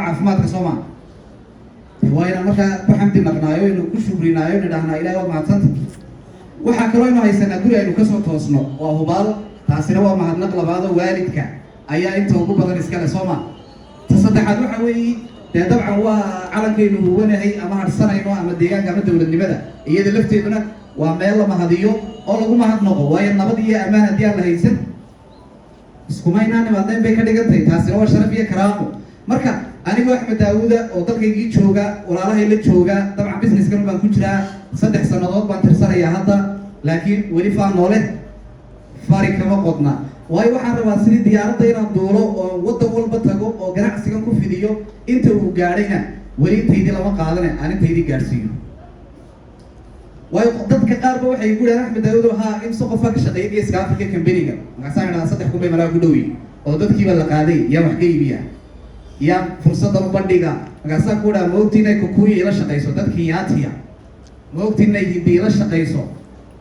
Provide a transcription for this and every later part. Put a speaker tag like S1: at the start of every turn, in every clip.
S1: caafimaadka Soomaa وين مركا بحمد نقنايو إنه كل شغل نايو ندهنا إلى وما تصنت وحكروا إنه هيسنا قولي إنه كسر توصنا وهو بال تحسنا وما هنقل بعضه والدك أيا أنت وقوب هذا الإسكال سوما تصدق هذا حوي طبعا هو على كأنه هو نهي أما هرسنا إنه أما ديجان قامت من النبذة يد لفت هنا وما يلا ما هديو أو ما هنقول وين نبضي أمانة دي الله هيسن اسكومينا نبضين بيكديجان تحسنا وشرفية كرامه مركا أنا أحمد داوود وطلق يجي شوجا ولا له إلا شوجا طبعا بزنس كانوا بنكشرا صدق سنوات بنترسل يا هذا لكن ولفا نوله فارق كما قلنا واي واحد رواسلي ديارة تيران دورو وتقول بتقو وجرع سكان كفيديو أنت وجارينا ولي تيجي لما قادنا أنا تيجي جارسين واي قدرت كقارب واحد يقول أنا أحمد داوود ها إمسك فاك شقيق يسقط في كمبينيجا عشان أنا صدق كم بمرا قدوي وضد كي ولا قادي يا محكي بيا يا فرصة مبادئة عشان كودا موتينا كوكوي إلى شقيسو ده كياتيا موتينا يدي إلى شقيسو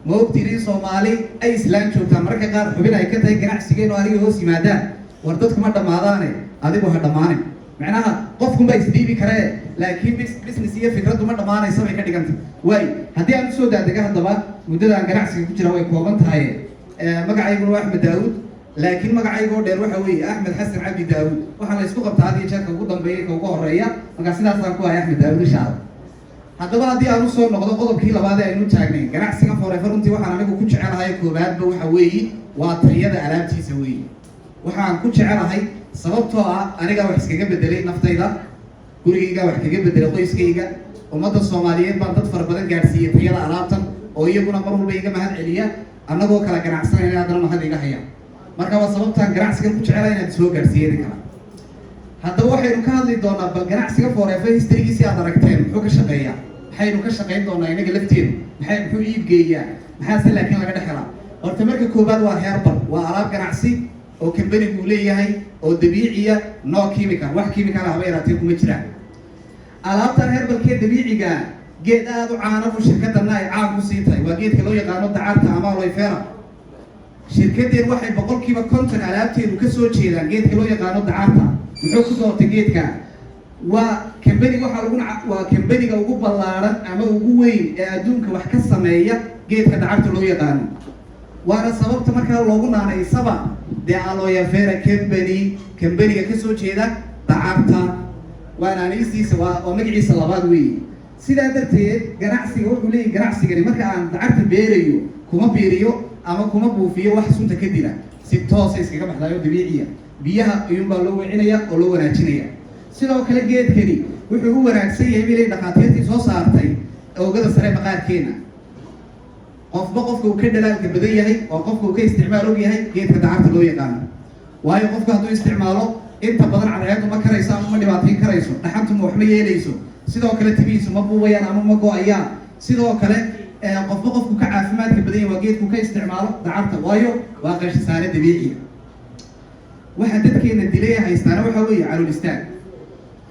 S1: موتينا سومالي أي إسلام شو تمرك كار حبينا يكتر يجنح سجين واري هو سيمادا وردت كمان دمادانه هذا هو دمانه معناها قفكم بس دي بكرة لكن بس نسيه فكرة كمان دمانه يسوي كده كنت واي هدي أنا سودا ده كه دبا مدة عن جنح سجين كتير هو يكون هاي ما قاعد يقول أحمد داوود لكن ما قاعد يقول ده روح هوي أحمد حسن عبد داوود وحنا يسوق بتعدي شكل قدام بيك وقوه الرئية ما قاعد سنة صار كواه أحمد داوود شعب هذا بعد دي أنا صور نقطة قطب كيلا بعد إنه تاجنين كان أحسن فوريفر أنت وحنا نقول كل شيء على هاي كوبات بوحوي وطريقة ألعاب تسوي وحنا كل شيء على هاي صوبتها أنا قاعد أحكي قبل دليل نفتي ده كل شيء قاعد أحكي قبل دليل قيس كيجا ومدة الصوماليين بعد تفرق بدن جالسية طريقة ألعابهم أو يكون أمرهم بيجا مهد عليا أنا قو كلا كان أحسن إلى هذا المهد يجا هيا marka waa sababta ganacsiga ku jecel inaad soo gaarsiiyay kala hadda waxaynu ka hadli doonaa bal ganacsiga forever history-giisa aad aragteen muxuu ka shaqeeyaa maxaynu ka shaqeyn doonaa inaga lafteenu muxuu iib geeyaa maxaa laakiin laga dhaxlaa horta marka koobaad waa herbal waa alaab ganacsi oo company-gu leeyahay oo dabiiciya no chemical wax chemical ah bayraatay kuma jiraan alaabta herbalka dabiiciga geed aad u caan ah shirkadana ay caan ku siitay waa geedka loo yaqaan dacarta ama aloe vera shirkadeen waxay boqolkiiba 50 alaabteedu ka soo jeedaan geedka loo yaqaan dacarta wuxuu ku doortay geedka waa company waa company-ga ugu ballaaran ama ugu weyn ee adduunka wax ka sameeya geedka dacarta loo yaqaan waana sababta marka loogu naanaysaba de aloe vera company-ga ka soo jeeda dacarta waana aniisiisa waa magaciisa labaad weey sidaa darteed ganacsiga wuxuu leeyahay ganacsigani marka aan dacarta beerayo kuma beeriyo ama kuma buufiyo wax sunta ka dila si toos ah iskaga baxdayo dabiiciya biyaha ayuun baa loo wecinaya oo loo wanaajinaya sidoo kale geedkani wuxuu u wanaagsan yahay inay dhaqaatiirtii soo saartay oogada sare maqaarkeena qofba qofka uu ka dhalaalka badan yahay oo qofka uu ka isticmaal og yahay geedka dacarta loo yaqaan waayo qofka hadduu isticmaalo inta badan cadceedu ma karayso ama ma dhibaateyn karayso dhaxantu ma wax ma yeelayso sidoo kale tibihiisu ma buubayaan ama ma go-ayaan sidoo kale qofba qofku ka caafimaadka badan yahay waa geedku ka isticmaalo dacarta waayo waa qashin saare dabiici waxa dadkeena dilay haystaana waxa weeye calool istaag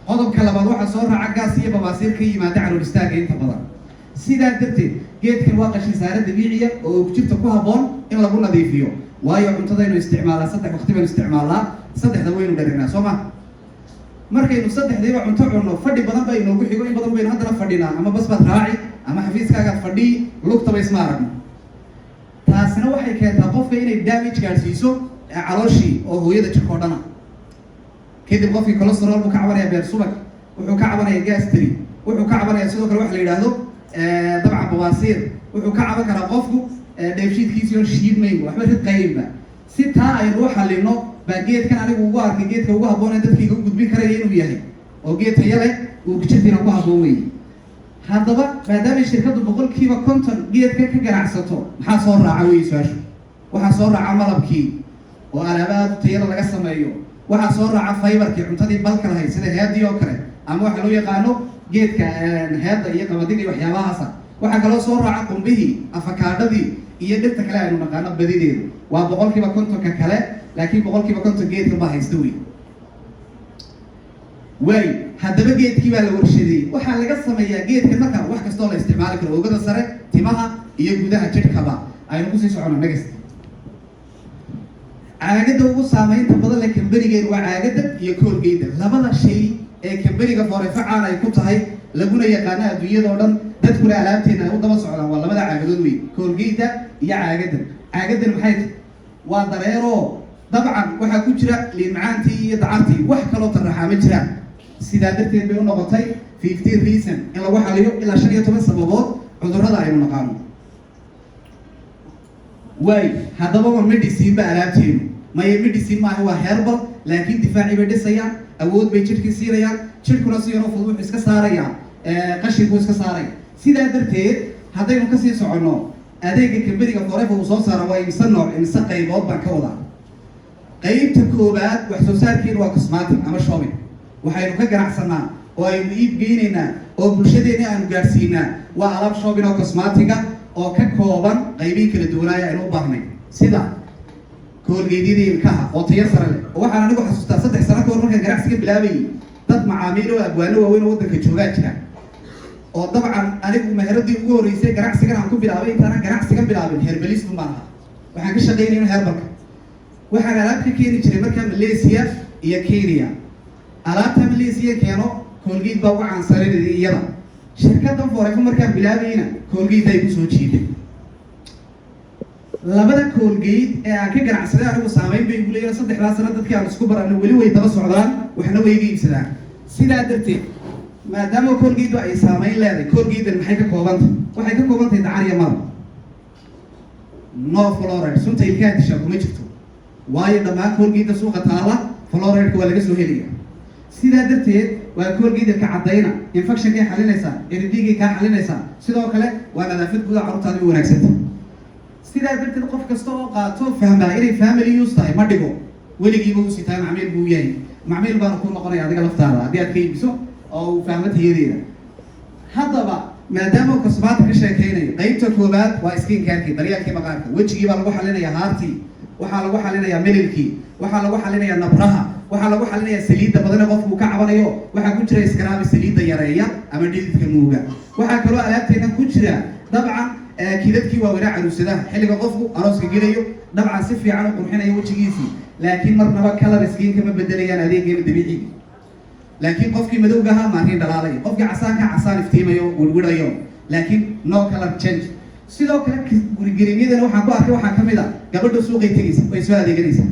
S1: qodobka labaad waxa soo raaca gaas iyo babaasiir ka yimaada calool istaaga inta badan sidaa darteed geedkan waa qashin saare dabiiciya oo jirta ku haboon in lagu nadiifiyo waayo cuntadaynu isticmaalaa saddex waqti baynu isticmaalaa saddexda waynu dharinaa soo ma markaynu saddexdiiba cunto cunno fadhi badan baa inoogu xigo in badan baynu haddana fadhinaa ama bas baad raaci ama xafiiskaaga fadhi lugtaba isma aragno taasina waxay keentaa qofka inay damage gaarsiiso calooshii oo hooyada jirka oo dhana kadib qofkii cholesterol buu ka cabanaya beer subag wuxuu ka cabanaya gastri wuxuu ka cabanaya sidoo kale waxa la yidhaahdo dabcan bawaasiir wuxuu ka caban karaa qofku dheefshiidkiisii oo shiidmayn waxba ridqaynba si taa aynu u xallino baa geedkan anigu ugu arkay geedka ugu habboon ee dadkayga u gudbin karaya inuu yahay oo geed tayo leh uu jirtiina ku habboon weeye haddaba maadaama shirkaddu boqolkiiba 50 geedka ka ganacsato maxaa soo raaca weeye su-aashu waxaa soo raaca malabkii oo alaabaad tayada laga sameeyo waxaa soo raaca fiberkii cuntadii balka lahayd sida heedii oo kale ama waxa loo yaqaano geedka heedda iyo qamadiga iyo waxyaabahaasa waxaa kaloo soo raaca qumbihii afakaadhadii iyo dhirta kale aynu naqaano badideedu waa boqolkiiba 50 kale laakiin boqolkiiba 50 geedka baa haysta way haddaba geedkii baa la warshadeeyey waxaa laga sameeyaa geedka marka wax kastoo la isticmaali karo oogada sare timaha iyo gudaha jidhkaba aynu kusii socono next caagada ugu saameynta badan leh kambanigeedu waa caagada iyo koolgeyda labada shay ee kambaniga Forever caan ay ku tahay laguna yaqaana adduunyada oo dhan dadkuna alaabteena ay u daba socdaan waa labada caagadood weyn Colgate iyo caagadan maxay waa dareero dabcan waxa ku jira liin macaantii iyo dacartii wax kale oo tarraxa ma jiraan sidaa darteed bay u noqotay 15 reason in lagu xaliyo ilaa 15 sababood cudurrada aynu naqaano way haddaba waa medicine ba alaabteenu maya medicine maaha waa herbal laakiin difaaci bay dhisayaan awood bay jirka siinayaan jirkuna si yar oo fudud iska saaraya qashinku iska saaray sidaa darteed haddaynu ka sii soconno adeega kambaniga Forever uu soo saaro waa imisa nooc imisa qaybood baan ka wadaa qaybta koobaad wax soo saarkeenu waa cosmetic ama shopping waxaynu ka ganacsanaa oo aynu iib geynaynaa oo bulshadeena aanu gaarsiinaa waa alaab shopping oo cosmetic oo ka kooban qaybiin kala duwanaya aynu u baahnay sida Colgate-yada ilkaha oo tayo sare leh waxaan anigu xasuustaa 3 sano ka hor markaan ganacsiga bilaabayay dad macaamiil oo abwaano waaweyn oo waddanka jooga jira oo dabcan anigu meheradii ugu horeysay ganacsigan aan ku bilaabay intaan ganacsigan bilaabin herbalist ma aha waxaan ka shaqeynayay herbalka waxaan alaab ka keeni jiray markaa Malaysia iyo Kenya alaabta Malaysia keeno Colgate baa ugu caansaneyd iyada shirkaddan Forever markaan bilaabayna Colgate ay ku soo jiiday labada Colgate ee aan ka ganacsaday anigu saameyn bay igu leeyahay 3 sano dadkii aan isku baranay weli way daba socdaan waxna way iga iibsadaan sidaa darteed maadaama Colgate ay saameyn leedahay Colgate maxay ka koobantahay waxay ka koobantahay dacar iyo malab no fluoride sunta ilkaha disha kuma jirto waayo dhammaan Colgate suuqa taala fluoride waa laga soo heliyaa sidaa darteed waa Colgate ka cadayna infection ka xalinaysa iridiga ka xalinaysa sidoo kale waa nadaafad gudaha carruurtaada u wanaagsan sidaa darteed qof kasta oo qaato fahmaa inay family use tahay ma dhigo weligiiba uu sitaa macmiil buu yahay macmiil baan ku noqonaya adiga laftaada haddii aad ka iibso oo uu fahmo tayadeeda haddaba maadaama cosmetic ka sheekeynayo qaybta koobaad waa skin care-kii daryeelkii maqaarka wejigii baa lagu xalinayaa haartii waxaa lagu xalinayaa mililkii waxaa lagu xalinayaa nabraha waxaa lagu xalinayaa saliidda badan ee qofku ka cabanayo waxaa ku jira scrub saliidda yareeya ama dhididka nuuga waxaa kaloo alaabteena ku jira dabcan kidadkii waa weynaa caruusadaha xilliga qofku arooska gelayo dabcan si fiican u qurxinayo wejigiisii laakiin marnaba color skin kama bedelayaan adeegeena dabiiciga laakiin qofkii madowga ahaa maarin dhalaalay qofkii casaanka casaan iftiimayo wirwirayo laakiin no color change sidoo kale gurigelinyadan waxaan ku arkay waxaa kamid ah gabadha suuqay tegaysa way soo adeeganaysaa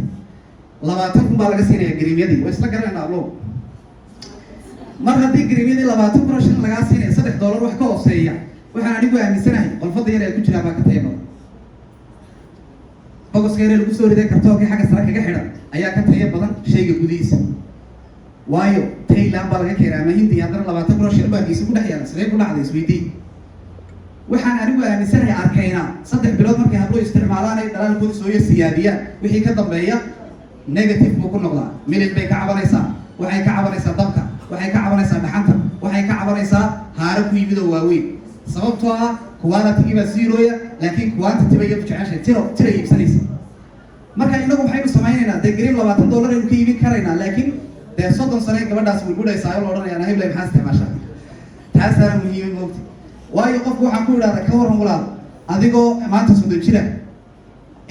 S1: 20 kun baa laga siinayaa gariimyadii way isla garanayna ablo mar haddii gariimyadii 20 kun shilin lagaa siinaya $3 wax ka hooseeya waxaan anigu aaminsanahay qolfada yar ee ku jira baa ka tayo badan bogoska yar ee lagu soo riday kartoonka xagga sare kaga xidhan ayaa ka tayo badan shayga gudihiisa waayo Thailand baa laga keenay ama Hindiya haddana 20 kun shilin baa kiisa ku dhex yaala sidee ku dhacday isweydii waxaan anigu aaminsanahay arkayna 3 bilood markay hablo isticmaalaan ay dhalaalkooda soo siyaadiyaan wixii ka dambeeya negative buu ku noqdaa milil bay ka cabanaysaa waxay ka cabanaysaa dabka waxay ka cabanaysaa dhaxanta waxay ka cabanaysaa haaro ku yimid oo waaweyn sababtoo ah quality ba zero-ya laakiin quantity bay jeceshay tiro iibsanaysa marka inagu waxaynu samaynaynaa dee gariim $20 aynu ka iibin karaynaa laakiin dee 30 sano gabadhaas way gudhaysaa oo la odhanayaa nahiblay maxaa isticmaashaa taasaana muhiim moogta waayo qofku waxaan ku idhahdaa ka waran walaal adigoo maanta 30 jira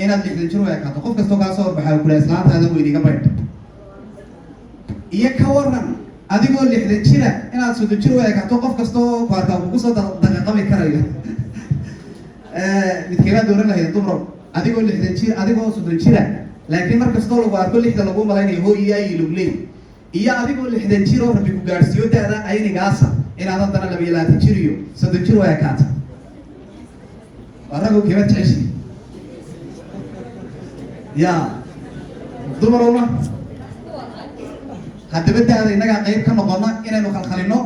S1: inaad 60 jir u ekaato qof kastoo kaa soo horbaxaa kula islaantaada weyn iga baydh iyo ka waran adigoo 60 jira inaad 30 jir u ekaato qof kastoo ku arkaa kugu soo daqiiqami karayo midkeena dooran lahayd dumro adigoo 60 jir adigoo 30 jira laakiin mar kastoo lagu arko 60 lagu malaynayo hooyiya iyo lugley iyo adigoo 60 jir oo rabbi ku gaarsiiyo daada aynigaasa inaad haddana 22 jir iyo 30 jir u ekaato waragu keeba jeceshay ya dumarowna haddaba daada innagaa qayb ka noqonna inaynu khalkhalino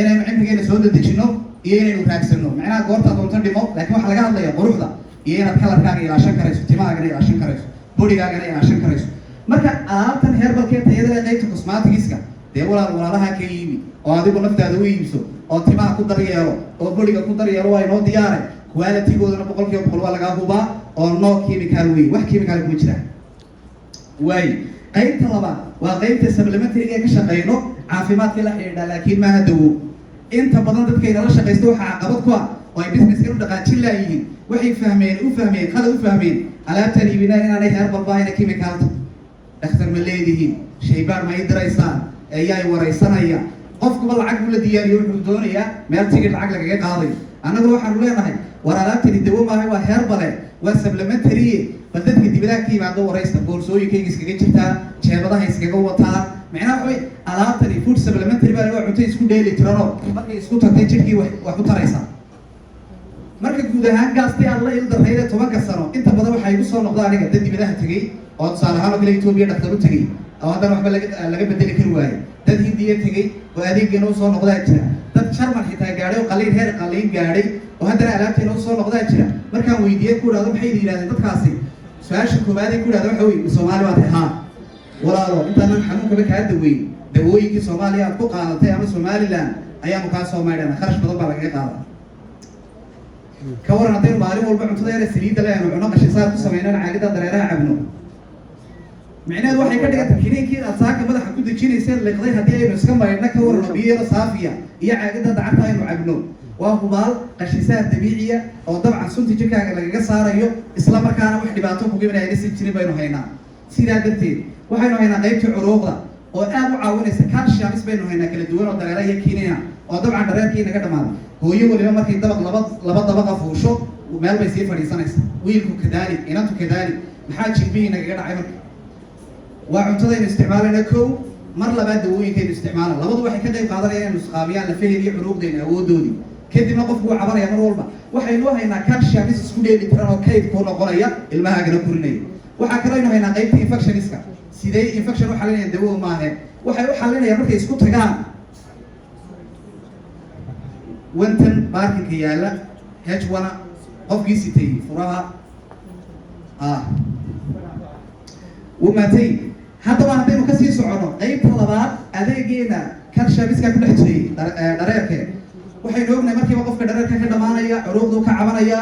S1: inaynu cimrigeena soo dadejino iyo inaynu raagsanno macnaha goortaa doonto dhimo laakiin waxaa laga hadlaya quruxda iyo inaad kalarkaaga ilaashan karayso timahaagana ilaashan karayso bodigaagana ilaashan karayso marka alaabtan herbalkee tayada ee qaybta cosmetics-ka dee walaalaha ka iibi oo adigu naftaada u iibso oo timaha ku daryeelo oo bodiga ku daryeelo waa inoo diyaaray quality-goodana 100% waa lagaa hubaa oo no chemical wey wax chemical kuma jiraan waay qaybta labaad waa qaybta supplementary ee ka shaqeyno caafimaadka la xiriidha laakiin maaha dawo inta badan dadkayna la shaqeysto waxaa caqabad ku ah oo ay business-ka u dhaqaajin laayihiin waxay qalad u fahmeen alaabtan iibinaa inaanay herbal bahayna chemical dhakhtar ma leedihiin shaybaar ma i diraysaan ayaa wareysanaya qofkuba lacag buu la diyaariyo wuxuu doonayaa meel tigid lacag lagaga qaadayo annagu waxaanu leenahay war alaabtani dawo maahay waa heerbale waa supplementary bal dadka dibadaha ka yimaado wareysta boorsooyinkayga iskaga jirtaa jeebadaha iskaga wataa macnaha waxay alaabtani food supplementary baa waa cunto isku dheeli tirano markay isku tagtay jirkii wax u taraysaa marka guud ahaan gaastii aan la ildarrayda 10 sano inta badan waxaa igu soo noqda aniga dad dibadaha tegey oo tusaale ahaan oo kale Ethiopia dhaqtar u tegey oo haddana waxba laga bedeli kari waayey dad Hindiya tegey oo adeeggeena u soo noqdaa jira dad Jarmal xitaa gaadhay oo qaliin heer qaliin gaadhay oo haddana alaabteena u soo noqdaa jira markaan weydiiyey ku dhahdo maxay yiraahdeen dadkaasi su-aasha koowaad ay ku dhahdo waxa weeye Soomaali waa tahay walaalo intaanan xanuunkaba kaa daweyn dawooyinkii Soomaaliya aad ku qaadatay ama Somaliland ayaanu kaa soo maydhana kharash badan baa lagaga qaadaa ka waran haddaynu maalin walba cuntada yara saliidda leenu cuno qashisaad ku samaynana caagida dareeraha cabno micnaheedu waxay ka dhiganta kiniinkii aad saaka madaxa ku dejinayseen liqday haddii aynu iska maydhna ka warano biyo yaro saafiya iyo caagida dacarta aynu cabno waa hubaal qashisaad dabiiciya oo dabcan sunta jirkaaga lagaga saarayo isla markaana wax dhibaato kuga iman ayna si jirin baynu haynaa sidaa darteed waxaynu haynaa qaybtii curuuqda oo aad u caawinaysa calciums baynu haynaa kala duwan oo dareera iyo kiniina oo dabcan dareerkii naga dhamaaday hooyo waliba markay laba dabaqa fuusho meel bay sii fadhiisanaysaa wiilku kadaalik inantu kadaalik maxaa jilbihii nagaga dhacay marka waa cuntadaynu isticmaalayna kow mar labaad dawooyinkaynu isticmaalan labadu waxay ka qayb qaadanayaan inaynu isqaamiyaan lafaheeda iyo curuuqdeena awooddoodii kadibna qofku wuu cabanaya mar walba waxaynu haynaa calciums isku dheeli tiran oo kayd kuu noqonaya ilmahaagana korinaya waxaa kaloo aynu haynaa qaybta infectioniska sidee infection u xalinayaan dawo maahe waxay u xalinayaan markay isku tagaan wantan baarkinka yaalla H1 qofkii sitay furaha وماتي حتى ما هدينو كسي سعونه قيبت لبعض أديجينا كرشابيسكا كل حجري دريك waxay noognahay markii qofka dhararka ka dhamaanaya curuuqdu ka cabanaya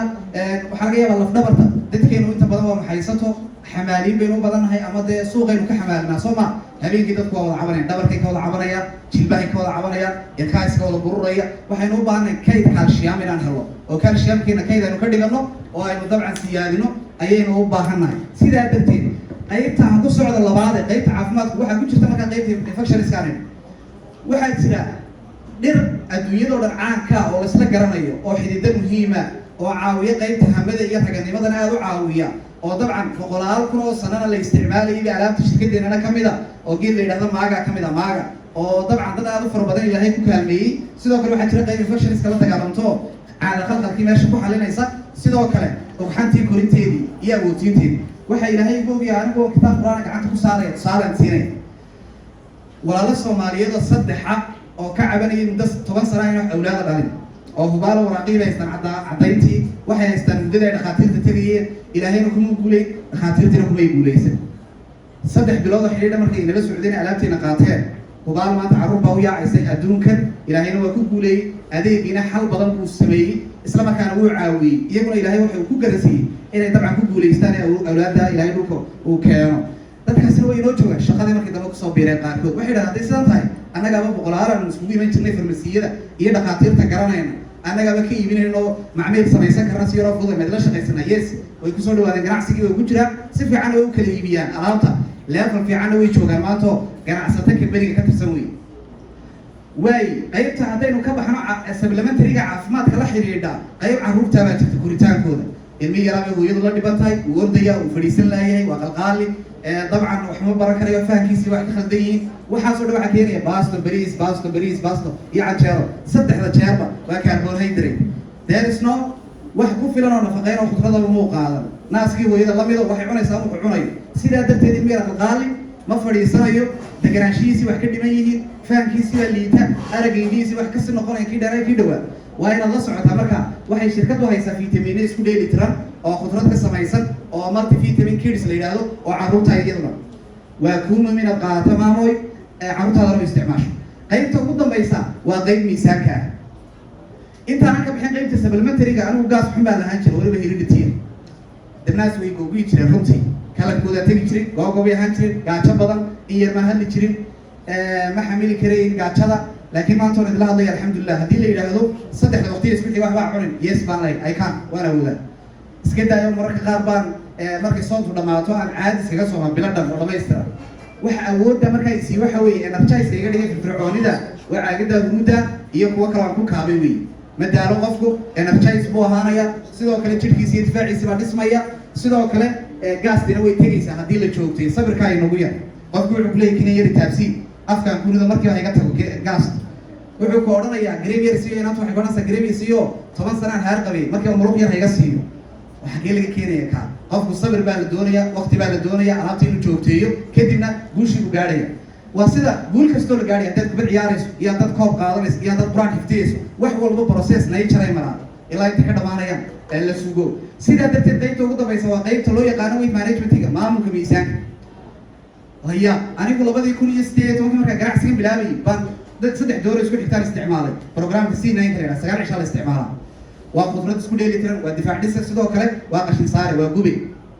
S1: waxa laga yaabaa laf dhabarta dadkeenu inta badan waa maxaysato xamaaliin baynu badannahay ama dee suuqaynu ka xamaalnaa sooma habeenkii dadku waa wada cabanayaan dhabarkay ka wada cabanayaan jilbahay ka wada cabanayaan ilkaha iska wada bururaya waxaynu u baahannahay kayd calcium inaan helo oo calciumkiina kayd aynu ka dhigano oo aynu dabcan siyaadino ayaynu u baahannahay sidaa darteed qaybta aan ku socda labaad ee qaybta caafimaadku waxaa ku jirta markaa qaybta infectioniskaanin waxaa jira dhir adduunyadoo dhan caanka oo la isla garanayo oo xididdo muhiima oo caawiya qaybta hamada iyo raganimadana aada u caawiya oo dabcan boqolaal kun oo sanana la isticmaalayay alaabta shirkadeennana ka mid a oo geed la yidhahdo maaga ka mid a maaga oo dabcan dad aada u fara badan ilaahay ku kaalmeeyey sidoo kale waxaa jira qayb infectioniska la dagaalamto caada qalqalkii meesha ku xalinaysa sidoo kale ogxantii korinteedii iyo awoodsiinteedii waxaa ilaahay ugu ogyahay anigoo kitaab qur-aan gacanta ku saaraya tusaalaan siinay walaalo soomaaliyeed oo saddexa oo ka cabanayay muddo 10 sano inay awlaada dhalin oo hubaalo waraaqiib haystaan caddayntii waxay haystaan muddada ay dhakhaatiirta tegayeen ilaahayna kuma guulay dhakhaatiirtina kumay guulaysan 3 bilood oo xidhiidha markay nala socdeen alaabteena qaateen hubaal maanta carruur baa u yaacaysay adduunkan ilaahayna waa ku guulayey adeegiina xal badan buu sameeyey isla markaana wuu caawiyey iyaguna ilaahay wuxuu ku garansiiyey inay dabcan ku guulaystaan ee awlaadda ilaahay dhulka uu keeno dadkaasina way inoo joogaan shaqadii markii dambe kusoo biireen qaarkood waxay dhahaan hadday sidan tahay annagaaba boqolaalan iskugu iman jirnay farmasiyada iyo dhakhaatiirta garanayna annagaaba ka iibinayno macmiil samaysan karna si yaroo fudud la shaqaysana yes way kusoo dhawaadeen ganacsigii way ku jiraan si fiican way u kala iibiyaan alaabta level fiicanna way joogaan maanto ganacsato kaberiga ka tirsan wey waay qaybta haddaynu ka baxno supplementary-ga caafimaadka la xidhiidha qayb carruurtaa baa jirta koritaankooda ilmi yaraa bay hooyadu la dhiban tahay uu ordaya uu fadhiisan laayahay waa qalqaali dabcan wax ma baran karayo fahankiisii wax ka khaldan yihiin waxaasoo dhan waxaa keenaya baasto iyo canjeero saddexda jeerba waa carbohydrate there is no wax ku filan oo nafaqeyn oo khudradaba muu qaadan naaskii hooyada lamida waxay cunaysaa wuxuu cunayo sidaa darteed ilmi yara qalqaali ma fadhiisanayo deganaanshihiisii wax ka dhiman yihiin fahankiisii waa liita aragaydiisii wax kasii noqonaya kii dheeraa kii dhawaa waa inaad la socotaa marka waxay shirkadu haysaa vitamine isku dheeli tiran oo khudrad ka samaysan oo multivitamin kids la yidhaahdo oo carruurta iyaduna waa kuumam inaad qaadato maamoy carruurtaadana u isticmaasho qaybta ugu dambaysa waa qayb miisaanka ah intaanan ka bixin qaybta supplementary-ga anigu gaas xun baan lahaan jira waliba heredity dabnaas way googoyi jireen runtii kalarkoodaa tegi jiray googobay ahaan jirin gaajo badan in yar maan hadli jirin ma xamili karayn gaajada laakiin maanta on idila hadlaya alxamdulilah haddii la yidhaahdo 3 waqtiya isku xigay waxbaa cunin yes baan lahay I can waan awoodaa iska daayo mararka qaar baan markay soontu dhammaato aan caadi iskaga soomaa bilo dhan oo dhammaystira waxa awoodda markaa isii waxa weeye energize iga dhigay firfircoonida waa caagada huruudda iyo kuwa kale aan ku kaabay wey madaalo qofku energize buu ahaanaya sidoo kale jidhkiisa iyo difaaciisa baa dhismaya sidoo kale gaastina way tegaysaa haddii la joogtay sabirkaa inagu yar qofku wuxuu kuleeyahay kina yari taabsiin afkaan kunida markii waa iga tago gaasta wuxuu ka odhanayaa gremier siiyo inaanta waxay odhanaysaa gremier siiyo 10 sanaan haar qabay markii muruq yar iga siiyo waxaa laga keenaya kaa qofku sabir baa la doonaya waqti baa la doonaya alaabta inuu joogteeyo kadibna guushii u gaadhaya waa sida guul kastoo la gaadhay haddaad kubad ciyaarayso iyo haddaad koob qaadanayso iyo haddaad quraan hiftiyayso wax walba process nature maraa ilaa inta ka dhamaanayaan ee la sugo sidaa darteed qaybta ugu dambaysa waa qaybta loo yaqaano weight managementiga maamulka miisaanka haya anigu 2018 markaa ganacsiga bilaabayay baan dad 3 door isku xigtaan isticmaalay programka C9 kale 9 cisho la isticmaalaa waa qudrad isku dheelitiran waa difaac dhisa sidoo kale waa qashin saare waa gube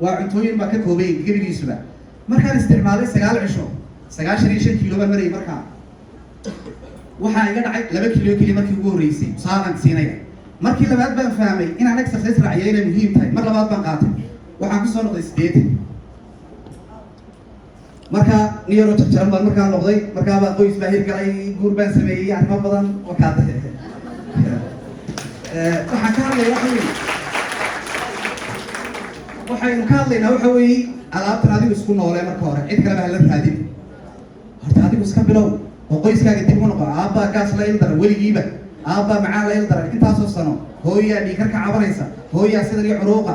S1: waa cuntooyin baa ka koobay gebigiisuba markaan isticmaalay 9 cisho 95 kilo baan maray markaa waxaa iga dhacay 2 kilo kaliya markii ugu horeysay saaran siinaya markii labaad baan fahmay inaan exercise raaciyo inay muhiim tahay mar labaad baan qaatay waxaan ku soo noqday 8 marka niyaro jarjaran baan markaa noqday markaa baa qoys baa hirgalay guur baan sameeyey arrimo badan waxaan ka hadlayaa waxaynu ka hadlaynaa waxa weeye alaabtan adigu isku noolee marka hore cid kale baa la raadin horta adigu iska bilow oo qoyskaaga dib u noqo aabbaa gaas la ildaran weligiiba aabbaa macaan la ildaran intaasoo sano hooyaa dhiikar ka cabanaysa hooyaa sidan iyo curuuqa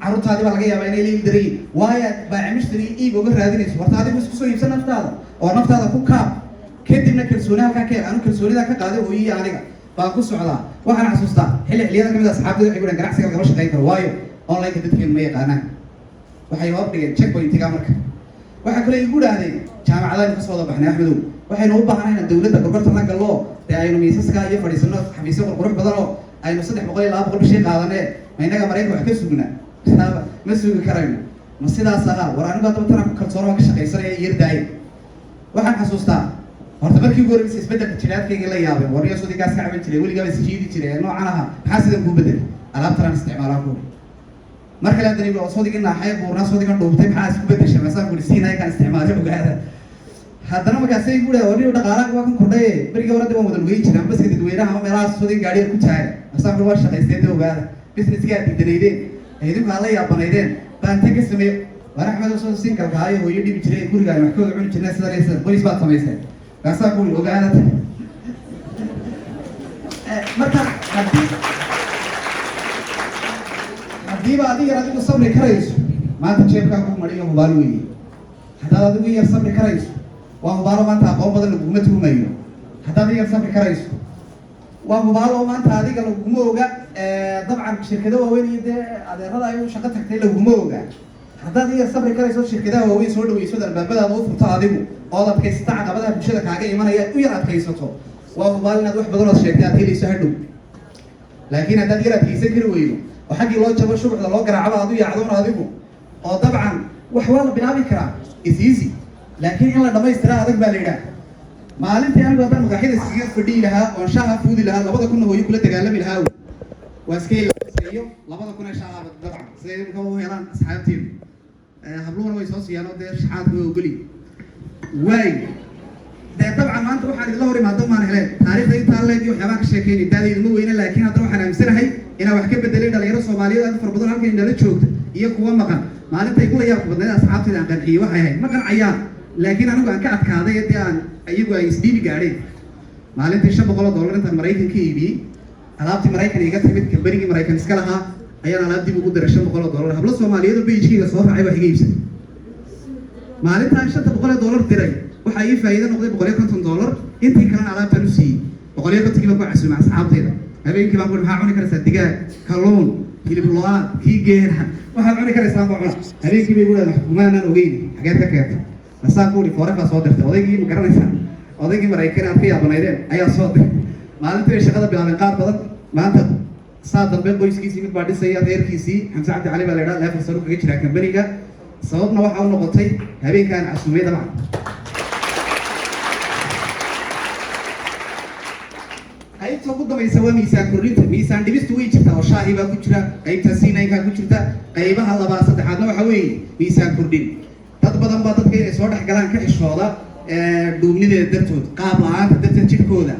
S1: carruurtaadii baa laga yaabaa inay la ildaran waayo baacimishtan iig oga raadinayso horta adigu isku soo iibsan naftaada oo naftaada ku kaab kadibna kalsooni halkaa kee anu kalsoonidaa ka qaaday hooyiyi aniga baan ku socdaa waxaan xasuustaa xilliyada kamid ah asxaabtooda waxay gudhaan ganacsiga lagama shaqayn karo waayo online-ka dadkeenu ma yaqaanaan waxay hor dhigeen checkpointiga marka waxaa kale igu dhahdeen jaamacadaynu kasoo wada baxnay axmedow waxaynu u baahnay inaan dawladda gorgorta la gallo dee aynu miisaska iyo fadhiisano xafiisyo qurqurux badan oo aynu 300 iyo 200 bishii qaadanee ma inaga maraykan wax ka sugna ma sugi karayno ma sidaas ahaa war anigu haddaba tanaan ku kalsoon oo ka shaqaysanaya yardaaya waxaan xasuustaa horta markii ugu horreysay isbeddelka jiraadkayga la yaabay warriyo sodii gaas ka caban jiray weligaaba isjiidi jiray noocan aha maxaa sidan kuu bedelay alaabtanaan isticmaalaa kuuri mar kale haddana igu soodiga naaxay buurnaa soodiga dhuubtay maxaa isku beddeshay masaan kuuri siinaya kaan isticmaalay ogaada haddana markaasay igu dhahay warriyo dhaqaalaha waa kan kordhaye berigii hore dib waan wada lugeyn jiray ambaska dadweynaha ama meelahaas soodiga gaadhiya ku taaga masaan kuuri waa shaqaysteen de ogaada businesskaa diidanaydeen idinku aa la yaabanaydeen baan tan ka sameeyo war axmed soo sinkalka ayo hooyo dhibi jiray gurigaan wax kooda cuni jirnay sidan iyo sidan qoys baad samaysay kaasaa kuuri ogaada marka haddiiba adiga adigu sabri karayso maanta jeebkaa ku mariyo hubaal weeye haddaad adigu yar sabri karayso waa hubaalo maanta aqoon badan laguma tuumayo haddaad yar sabri karayso waa hubaalo maanta adiga laguma oga dabcan shirkado waaweyn iyo dee adeerada ay u shaqo tagtay laguma oga haddaad yar sabri karayso shirkadaha waaweyn soo dhaweyso albaabadaada u furto adigu ood adkaysata caqabadaha bulshada kaaga imanaya u yar adkaysato waa hubaal inaad wax badan ood sheegtay aad helayso hadhow laakiin haddaad yar adkaysan kari weydo oo xaggii loo jabo shubucda loo garaacaba aad u yaacdoon adigu oo dabcan wax waa la bilaabi karaa is easy laakiin in la dhamaystiraa adag baa la yidhaah maalintii anigu haddaan madaxyada iskaga fadhiyi lahaa oon shaaha fuudi lahaa 2,000 hooyo kula dagaalami lahaa waa iska ilaaiyo 2,000 shaaha dabcan siday imika u helaan asxaabteedu habluhuna way soo siiyaan oo dee shaxaadka way ogoli waay dee dabcan maanta waxaan idinla hor imaado maan heleen taariikhda intaa leeg iyo waxyaabaan ka sheekeynay daadaydu ma weyne laakiin haddana waxaan aaminsanahay inaan wax ka bedelay dhalinyaro soomaaliyeed aad fara badan halkan inala joogta iyo kuwa maqan maalinta igula yaabka badnayd asxaabtayda aan qanciyey waxay ahayd ma qancayaan laakiin anigu aan ka adkaaday dee aan iyagu ay isdhiibi gaadheen maalintii $500 intaan maraykan ka iibiyey alaabtii maraykan iga timid kambanigii maraykan iska lahaa ayaan alaab dib ugu diray $500 hablo soomaaliyeed oo beijkayga soo raacay wax iga iibsatay maalintaan $500 diray waxaa ii faa'iido noqday $150 intii kalena alaabtaan u siiyey $150 baan ku casuumay asxaabtayda habeenkii baan ku maxaa cuni karaysaa digaag kalluun hilib lo-aad kii geera waxaad cuni karaysaa baa cuna habeenkii bay gudaad xukumaanaan ogeyn xageed ka keentay masaan ku foore baa soo dirtay odaygii ma garanaysaa odaygii maraykan aad ka yaabanaydeen ayaa soo diray maalintii bay shaqada bilaabeen qaar badan maanta saa dambe qoyskiisii mid baa dhisaya reerkiisii xamse cabdi cali baa la idhaha leefar saro kaga jiraa kambaniga sababna waxa u noqotay habeenkaan casuumay dabcan qaybta ugu dambaysa waa miisaan kordhinta miisaan dhibistu way jirtaa oo shaahi baa ku jira qaybta C9 ku jirta qaybaha 2 3aadna waxa weeye miisaan kordhin dad badan baa dadka inay soo dhex galaan ka xishooda dhuubnideeda dartood, qaab la-aanta darteed jidhkooda.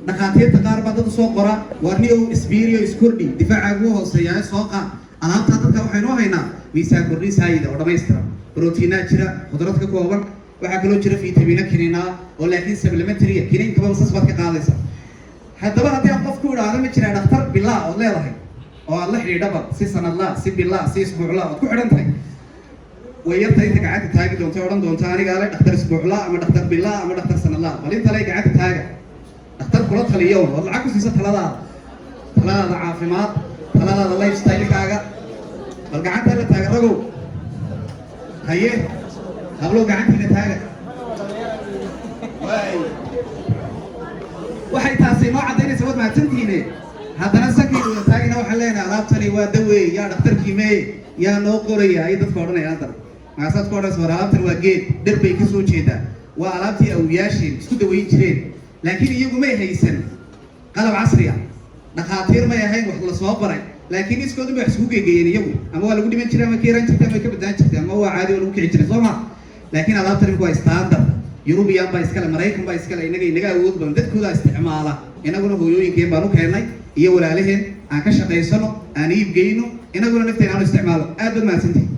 S1: dhakhaatiirta qaar baa dad soo qora warniyow isbiiriyo iskordhi difaaca ugu hooseeyaa soo qaad. alaabtaa dadka waxaynu haynaa miisaan kordhin saayida oo dhammaystiran, brotiinaa jira, khudrad ka kooban, waxaa kaloo jira fiitamiino kininaa oo laakiin supplementary kiniinkaba sas baad ka qaadaysa. haddaba haddii aan qof ku idhaahdo ma jiraa dhakhtar bilaa ood leedahay oo aad la xidhiidhaba si sanadlaa, si bilaa, si isbuuclaa ood ku xidhan tahay, way yarta inta gacanta taagi doonta odhan doonta anigaa le dhakhtar isbuuclaa ama dhakhtar bilaa ama dhakhtar sanadlaa. bal inta le gacanta taaga, dhakhtar kula taliyo ood lacag ku siisa taladaada caafimaad, taladaada lifestyle-kaaga. bal gacanta la taaga ragow, haye hablow gacantiina taaga. waxay taasi noo caddaynaysa waad mahadsantihiine. haddana sankaynu wada taagina waxaan leenahay alaabtani waa daweey, yaa dhakhtarkii mee, yaa noo qoraya ay dadka odhanayaan. haddana magaasaad ku odhanaysa war alaabtan waa geed dhir bay ka soo jeedaa, waa alaabtii awliyaasheen isku daweyn jireen, laakiin iyagu may haysan qalab casri ah, dhakhaatiir may ahayn wax la soo baray, laakiin iskoodun bay wax isku geegeeyeen iyagu. ama waa lagu dhiman jiray, ama ka yaraan jirtay, ama ka badnaan jirtay, ama waa caadi oo lagu kici jiray, soo ma. laakiin alaabtan imika waa standard, yurubiyan baa iskale, maraykan baa iskale, inaga awood badan, dadkooda isticmaala. inaguna hooyooyinkeen baan u keennay iyo walaalaheen, aan ka shaqaysano, aan iibgeyno, inaguna nafteen aanu isticmaalo. aad baad mahadsantihin.